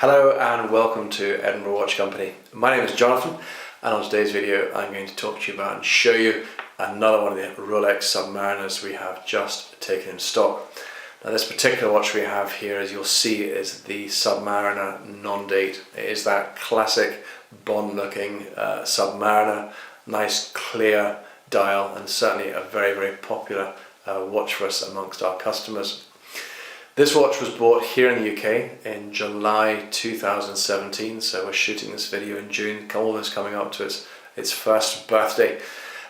Hello and welcome to Edinburgh Watch Company. My name is Jonathan, and on today's video I'm going to talk to you about and show you another one of the Rolex Submariners we have just taken in stock. Now this particular watch we have here, as you'll see, is the Submariner Non Date. It is that classic Bond looking Submariner, nice clear dial, and certainly a very popular watch for us amongst our customers. This watch was bought here in the UK in July 2017, so we're shooting this video in June, almost coming up to its first birthday.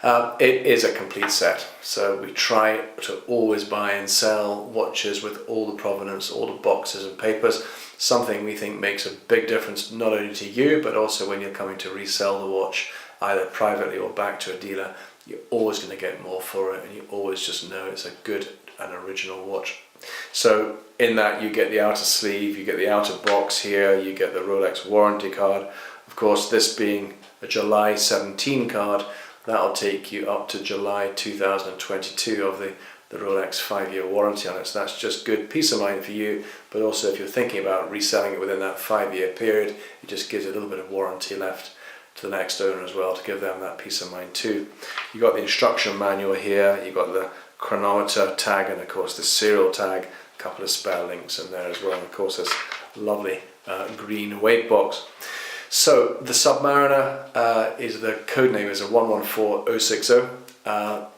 It is a complete set, so we try to always buy and sell watches with all the provenance, all the boxes and papers, something we think makes a big difference not only to you, but also when you're coming to resell the watch, either privately or back to a dealer. You're always going to get more for it, and you always just know it's a good and original watch. So in that you get the outer sleeve, you get the outer box here, you get the Rolex Warranty card. Of course, this being a July 17 card, that'll take you up to July 2022 of the Rolex 5-year warranty on it. So that's just good peace of mind for you, but also if you're thinking about reselling it within that 5-year period, it just gives a little bit of warranty left to the next owner as well, to give them that peace of mind too. You've got the instruction manual here, you've got the chronometer tag, and of course the serial tag, a couple of spare links in there as well, and of course this lovely green weight box. So the Submariner is the code name is a 114060.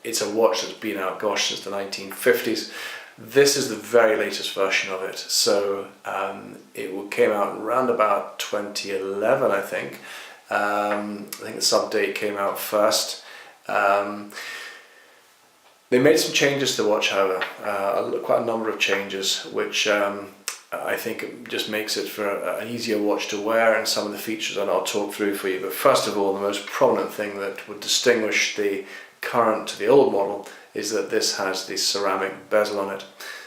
It's a watch that's been out, gosh, since the 1950s. This is the very latest version of it, so it came out around about 2011, I think. I think the sub date came out first. They made some changes to the watch, however, quite a number of changes, which I think just makes it for an easier watch to wear, and some of the features I'll talk through for you. But first of all, the most prominent thing that would distinguish the current to the old model is that this has the ceramic bezel on it.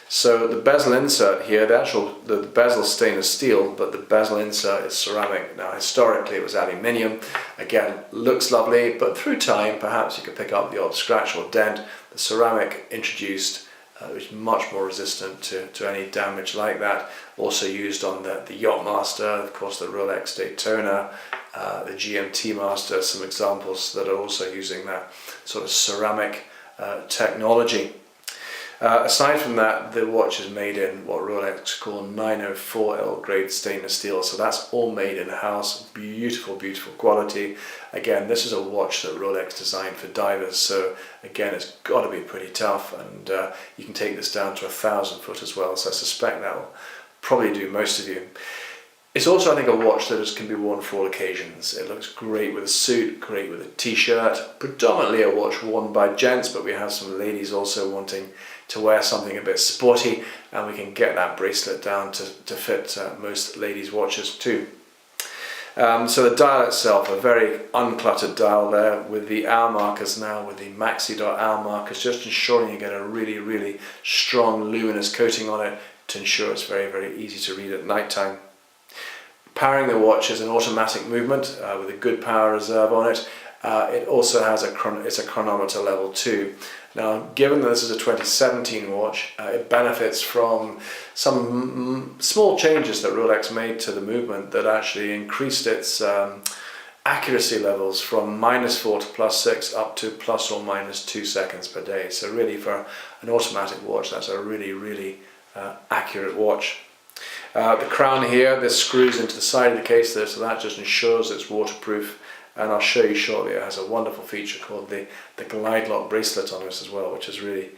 So the bezel insert here, the bezel stainless steel, but the bezel insert is ceramic. Now historically it was aluminium. Again, looks lovely, but through time perhaps you could pick up the odd scratch or dent. The ceramic introduced is much more resistant to any damage like that. Also used on the Yachtmaster, of course the Rolex Daytona, the GMT Master, some examples that are also using that sort of ceramic technology. Aside from that, the watch is made in what Rolex call 904L grade stainless steel, so that's all made in-house. Beautiful quality. Again, this is a watch that Rolex designed for divers, so again it's got to be pretty tough, and you can take this down to 1,000 foot as well, so I suspect that will probably do most of you. It's also, I think, a watch that can be worn for all occasions. It looks great with a suit, great with a t-shirt, predominantly a watch worn by gents, but we have some ladies also wanting to wear something a bit sporty, and we can get that bracelet down to fit most ladies' watches too. So the dial itself, a very uncluttered dial there, with the hour markers now, with the maxidot hour markers, just ensuring you get a really strong luminous coating on it to ensure it's very easy to read at night time. Powering the watch is an automatic movement with a good power reserve on it. It also has it's a chronometer level 2. Now, given that this is a 2017 watch, it benefits from some small changes that Rolex made to the movement that actually increased its accuracy levels from -4 to +6 up to ±2 seconds per day. So really, for an automatic watch, that's a really accurate watch. The crown here, this screws into the side of the case there, so that just ensures it's waterproof, and I'll show you shortly. It has a wonderful feature called the Glidelock bracelet on this as well, which is really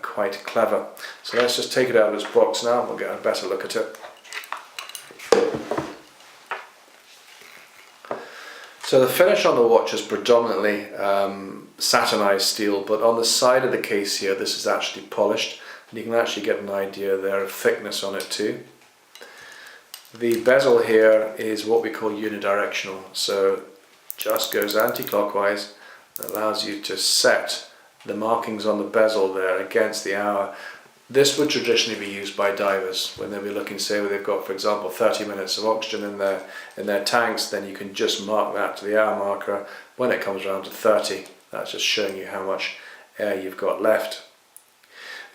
quite clever. So let's just take it out of its box now and we'll get a better look at it. So the finish on the watch is predominantly satinized steel, but on the side of the case here this is actually polished, and you can actually get an idea there of thickness on it too. The bezel here is what we call unidirectional, so just goes anti-clockwise. That allows you to set the markings on the bezel there against the hour. This would traditionally be used by divers when they'll be looking, say, where they've got, for example, 30 minutes of oxygen in their tanks. Then you can just mark that to the hour marker. When it comes around to 30, that's just showing you how much air you've got left.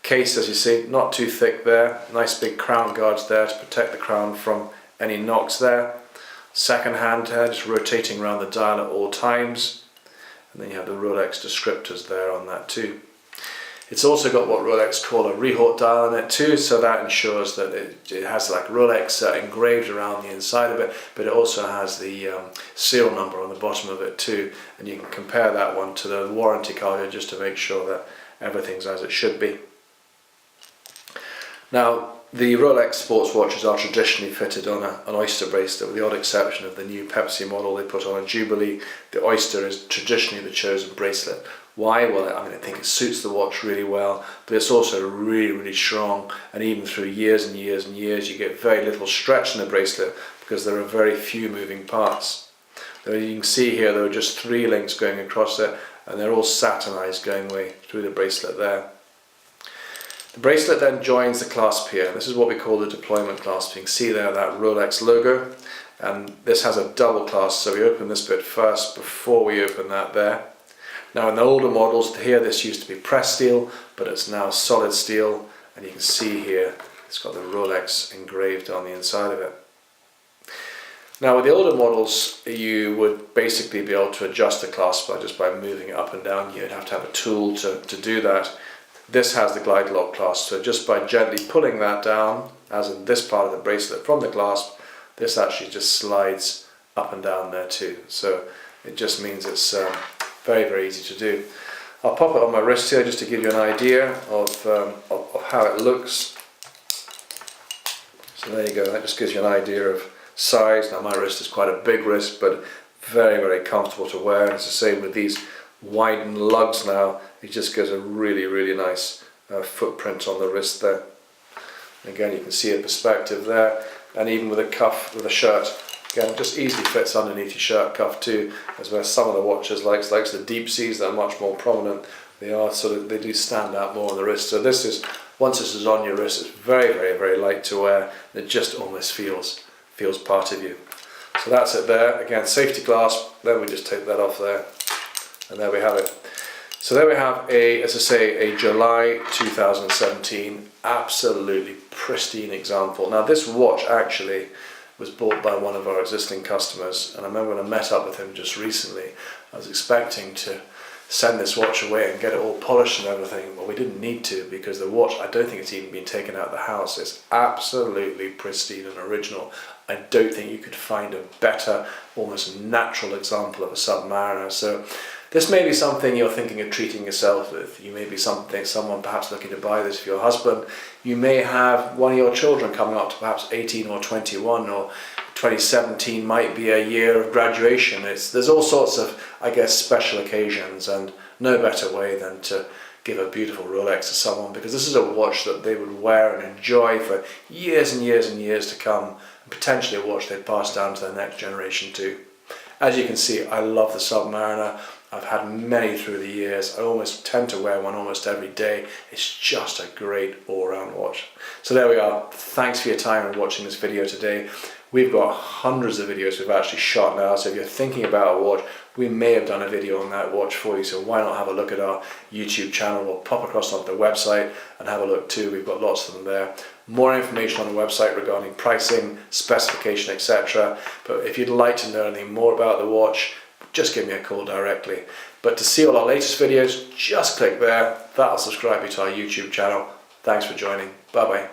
Case, as you see, not too thick there. Nice big crown guards there to protect the crown from any knocks there. Second hand here, just rotating around the dial at all times. And then you have the Rolex descriptors there on that too. It's also got what Rolex call a rehaut dial in it too, so that ensures that it has like Rolex engraved around the inside of it, but it also has the serial number on the bottom of it too, and you can compare that one to the warranty card just to make sure that everything's as it should be. Now, the Rolex sports watches are traditionally fitted on an Oyster bracelet, with the odd exception of the new Pepsi model they put on a Jubilee. The Oyster is traditionally the chosen bracelet. Why? Well, I mean, I think it suits the watch really well, but it's also really, really strong, and even through years and years and years you get very little stretch in the bracelet because there are very few moving parts. There, you can see here there are just 3 links going across it, and they're all satinized going way through the bracelet there. The bracelet then joins the clasp here. This is what we call the deployment clasp. You can see there that Rolex logo, and this has a double clasp, so we open this bit first before we open that there. Now in the older models here, this used to be pressed steel, but it's now solid steel, and you can see here it's got the Rolex engraved on the inside of it. Now with the older models, you would basically be able to adjust the clasp just by moving it up and down. You'd have to have a tool to do that. This has the Glidelock clasp, so just by gently pulling that down, as in this part of the bracelet from the clasp, this actually just slides up and down there too. So it just means it's very, very easy to do. I'll pop it on my wrist here just to give you an idea of how it looks. So there you go, that just gives you an idea of size. Now my wrist is quite a big wrist, but very, very comfortable to wear. And as I say, with these widened lugs now, it just gives a really, really nice footprint on the wrist there. And again, you can see a perspective there, and even with a cuff with a shirt, again, it just easily fits underneath your shirt cuff too, as where some of the watches, like the deep seas that are much more prominent, they do stand out more on the wrist. So this is, once this is on your wrist, it's very, very, very light to wear, and it just almost feels part of you. So that's it there. Again, safety clasp, then we just take that off there, and there we have it. So there we have as I say, a July 2017 absolutely pristine example. Now this watch actually was bought by one of our existing customers, and I remember when I met up with him just recently, I was expecting to send this watch away and get it all polished and everything. Well, we didn't need to, because the watch, I don't think it's even been taken out of the house. It's absolutely pristine and original. I don't think you could find a better, almost natural example of a Submariner. So this may be something you're thinking of treating yourself with. You may be someone perhaps looking to buy this for your husband. You may have one of your children coming up to perhaps 18 or 21, or 2017 might be a year of graduation. There's all sorts of, I guess, special occasions, and no better way than to give a beautiful Rolex to someone, because this is a watch that they would wear and enjoy for years and years and years to come, and potentially a watch they'd pass down to the next generation too. As you can see, I love the Submariner. I've had many through the years. I almost tend to wear one almost every day. It's just a great all-round watch. So there we are. Thanks for your time and watching this video today. We've got hundreds of videos we've actually shot now, so if you're thinking about a watch, we may have done a video on that watch for you, so why not have a look at our YouTube channel, or pop across onto the website and have a look too. We've got lots of them there. More information on the website regarding pricing, specification, etc. But if you'd like to know anything more about the watch, just give me a call directly. But to see all our latest videos, just click there. That'll subscribe you to our YouTube channel. Thanks for joining. Bye bye.